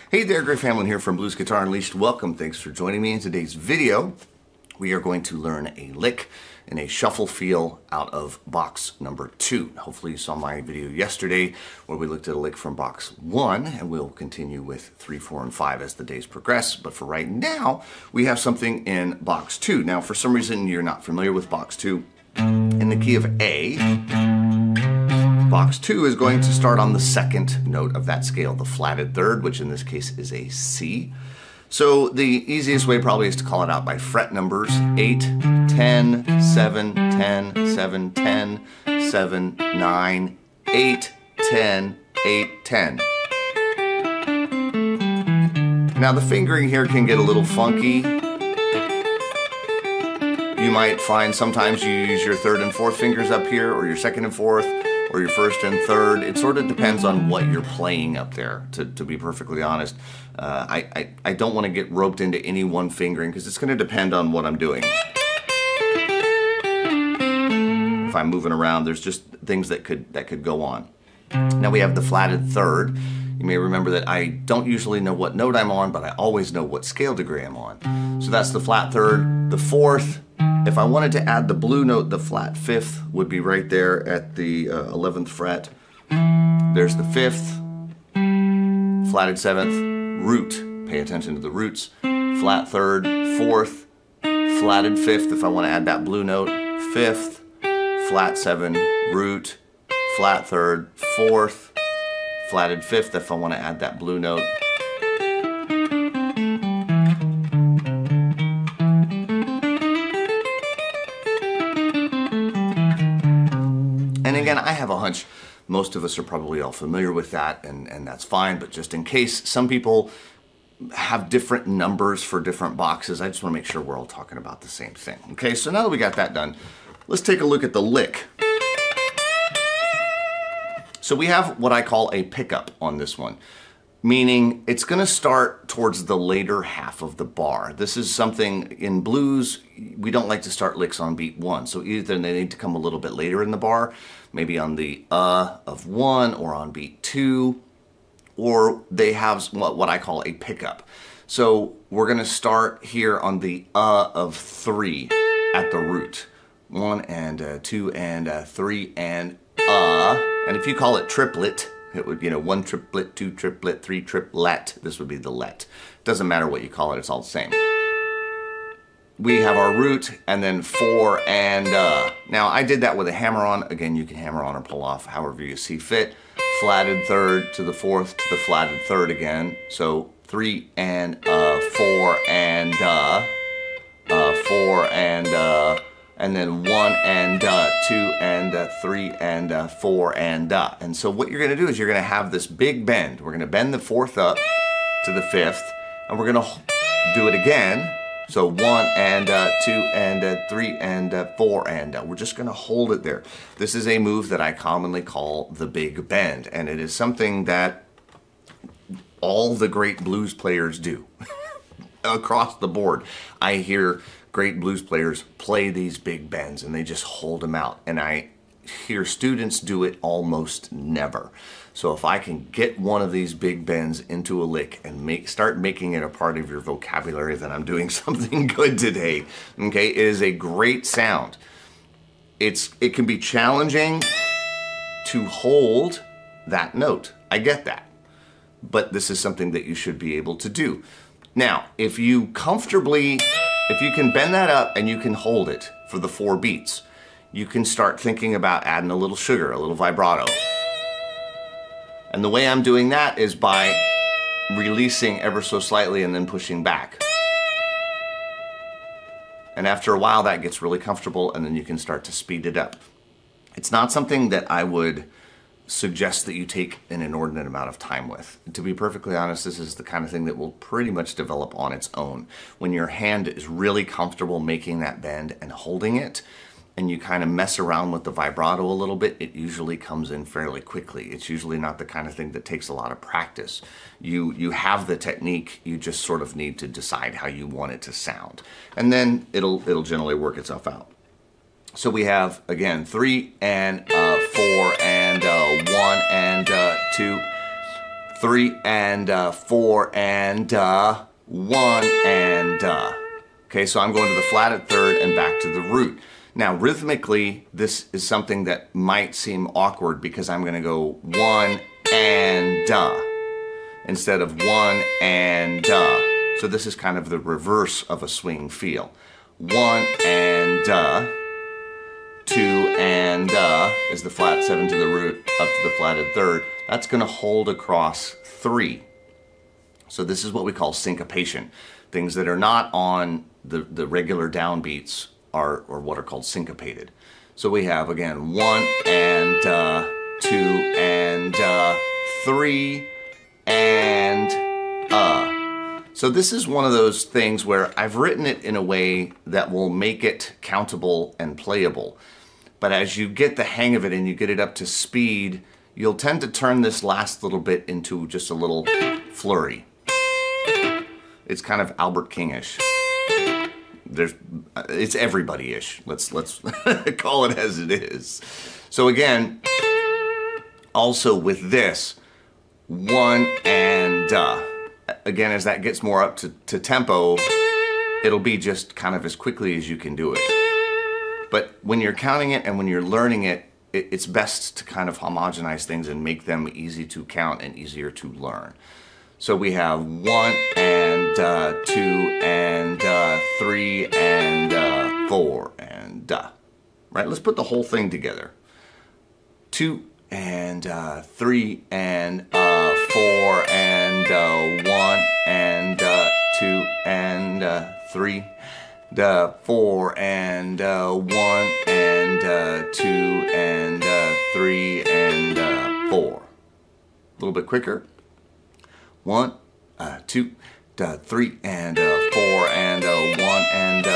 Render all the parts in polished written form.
Hey there, Griff Hamlin here from Blues Guitar Unleashed. Welcome, thanks for joining me in today's video. We are going to learn a lick in a shuffle feel out of box number 2. Hopefully you saw my video yesterday where we looked at a lick from box 1, and we'll continue with 3, 4, and 5 as the days progress. But for right now, we have something in box 2. Now, for some reason you're not familiar with box 2, in the key of A, box 2 is going to start on the second note of that scale, the flatted third, which in this case is a C. So the easiest way probably is to call it out by fret numbers: 8, 10, 7, 10, 7, 10, 7, 9, 8, 10, 8, 10. Now the fingering here can get a little funky. You might find sometimes you use your third and fourth fingers up here, or your second and fourth, or your first and third. It sort of depends on what you're playing up there, to be perfectly honest. I don't want to get roped into any one fingering because it's going to depend on what I'm doing. If I'm moving around, there's just things that could go on. Now we have the flatted third. You may remember that I don't usually know what note I'm on, but I always know what scale degree I'm on. So that's the flat third. The fourth, if I wanted to add the blue note, the flat fifth would be right there at the 11th fret. There's the fifth, flatted seventh, root. Pay attention to the roots. Flat third, fourth, flatted fifth if I want to add that blue note, fifth, flat seven, root, flat third, fourth, flatted fifth if I want to add that blue note. And again, I have a hunch most of us are probably all familiar with that, and that's fine, but just in case, some people have different numbers for different boxes. I just want to make sure we're all talking about the same thing. Okay, so now that we got that done, let's take a look at the lick. So we have what I call a pickup on this one, meaning it's going to start towards the later half of the bar. This is something in blues, we don't like to start licks on beat 1, so either they need to come a little bit later in the bar, maybe on the of 1 or on beat 2, or they have what I call a pickup. So we're going to start here on the of 3 at the root. 1 and 2 and 3 and and if you call it triplet, it would, 1 triplet, 2 triplet, 3 triplet. This would be the let. Doesn't matter what you call it, it's all the same. We have our root and then 4 and Now I did that with a hammer on. Again, you can hammer on or pull off however you see fit. Flatted third to the fourth to the flatted third again. So 3 and 4 and 4 and then 1 and 2 and 3 and 4 and And so what you're going to do is you're going to have this big bend. We're going to bend the fourth up to the fifth, and we're going to do it again. So 1 and 2 and 3 and 4 and we're just going to hold it there. This is a move that I commonly call the big bend, and it is something that all the great blues players do. Across the board, I hear great blues players play these big bends and they just hold them out, and I hear students do it almost never. So if I can get one of these big bends into a lick and start making it a part of your vocabulary, then I'm doing something good today. Okay, it is a great sound. It can be challenging to hold that note. I get that, but this is something that you should be able to do. Now, if you can bend that up and you can hold it for the 4 beats, you can start thinking about adding a little sugar, a little vibrato. And the way I'm doing that is by releasing ever so slightly and then pushing back. And after a while that gets really comfortable, and then you can start to speed it up. It's not something that I would suggest that you take an inordinate amount of time with. To be perfectly honest, this is the kind of thing that will pretty much develop on its own. When your hand is really comfortable making that bend and holding it, and you kind of mess around with the vibrato a little bit, it usually comes in fairly quickly. It's usually not the kind of thing that takes a lot of practice. You have the technique, you just sort of need to decide how you want it to sound. And then it'll generally work itself out. So we have, again, 3 and 4 and 1 and 2, 3 and 4 and 1 and Okay, so I'm going to the flatted third and back to the root. Now, rhythmically, this is something that might seem awkward because I'm going to go 1 and instead of 1 and So this is kind of the reverse of a swing feel. 1 and 2 and is the flat 7 to the root up to the flatted third. That's going to hold across 3. So this is what we call syncopation. Things that are not on the regular downbeats are what are called syncopated. So we have, again, 1 and 2 and 3 and So this is one of those things where I've written it in a way that will make it countable and playable. But as you get the hang of it and you get it up to speed, you'll tend to turn this last little bit into just a little flurry. It's kind of Albert King-ish. It's everybody-ish. Let's call it as it is. So again, also with this, 1 and again, as that gets more up to tempo, it'll be just kind of as quickly as you can do it. But when you're counting it and when you're learning it, it's best to kind of homogenize things and make them easy to count and easier to learn. So we have 1 and 2 and 3 and 4 and right? Let's put the whole thing together. 2 and 3 and 4 and 1 and 2 and 3, 4 and 1 and 2 and 3 and 4. A little bit quicker. 1, 2, 3 and 4 and 1 and 2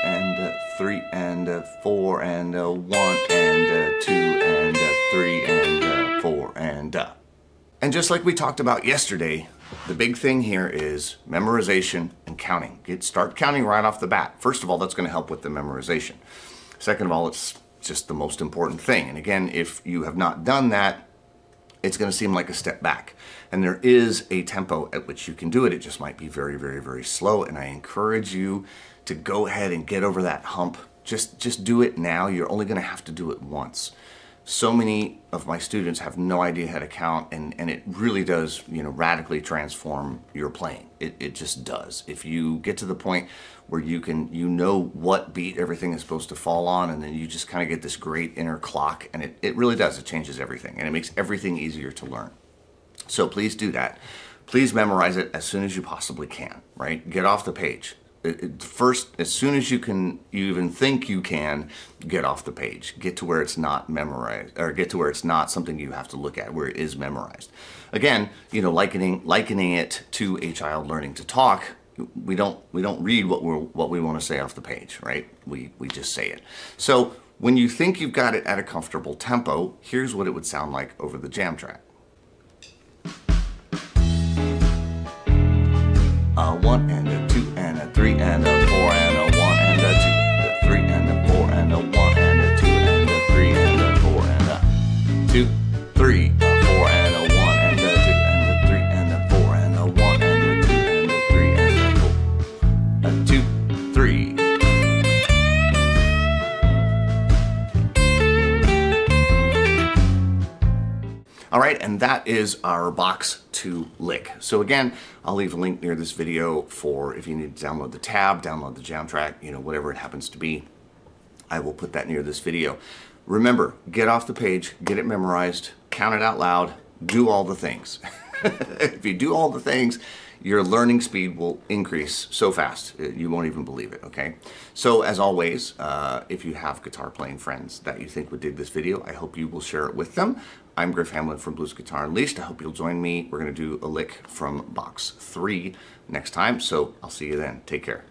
and 3 and 4 and 1 and 2 and 3 and 4 and And just like we talked about yesterday, the big thing here is memorization and counting. Start counting right off the bat. First of all, that's going to help with the memorization. Second of all, it's just the most important thing. And again, if you have not done that, it's going to seem like a step back. And there is a tempo at which you can do it. It just might be very, very, very slow. And I encourage you to go ahead and get over that hump. Just do it now. You're only going to have to do it once. So many of my students have no idea how to count, and it really does, radically transform your playing. It just does. If you get to the point where you know what beat everything is supposed to fall on, and then you just kind of get this great inner clock, and it really does. It changes everything, and it makes everything easier to learn. So please do that. Please memorize it as soon as you possibly can, right? Get off the page. First, as soon as you even think you can, get off the page. Get to where it's not memorized, or get to where it's not something you have to look at, where it is memorized. Again, likening it to a child learning to talk, we don't read what we want to say off the page, right? We just say it. So when you think you've got it at a comfortable tempo, here's what it would sound like over the jam track. 1 and a 2 and a 3 and a 4 and a 1 and a 2, 3 and a 4 and a 1 and a 2 and a 3 and a 4 and a 2, 3, 4 and a 1 and a 2 and a 3 and a 4 and a 1 and a 2 and a 3 and a 4, a 2, 3. All right, and that is our box to lick. So again, I'll leave a link near this video for if you need to download the tab, download the jam track, whatever it happens to be. I will put that near this video. Remember, get off the page, get it memorized, count it out loud, do all the things. If you do all the things, your learning speed will increase so fast, you won't even believe it, okay? So as always, if you have guitar playing friends that you think would dig this video, I hope you will share it with them. I'm Griff Hamlin from Blues Guitar Unleashed. I hope you'll join me. We're going to do a lick from box 3 next time, so I'll see you then. Take care.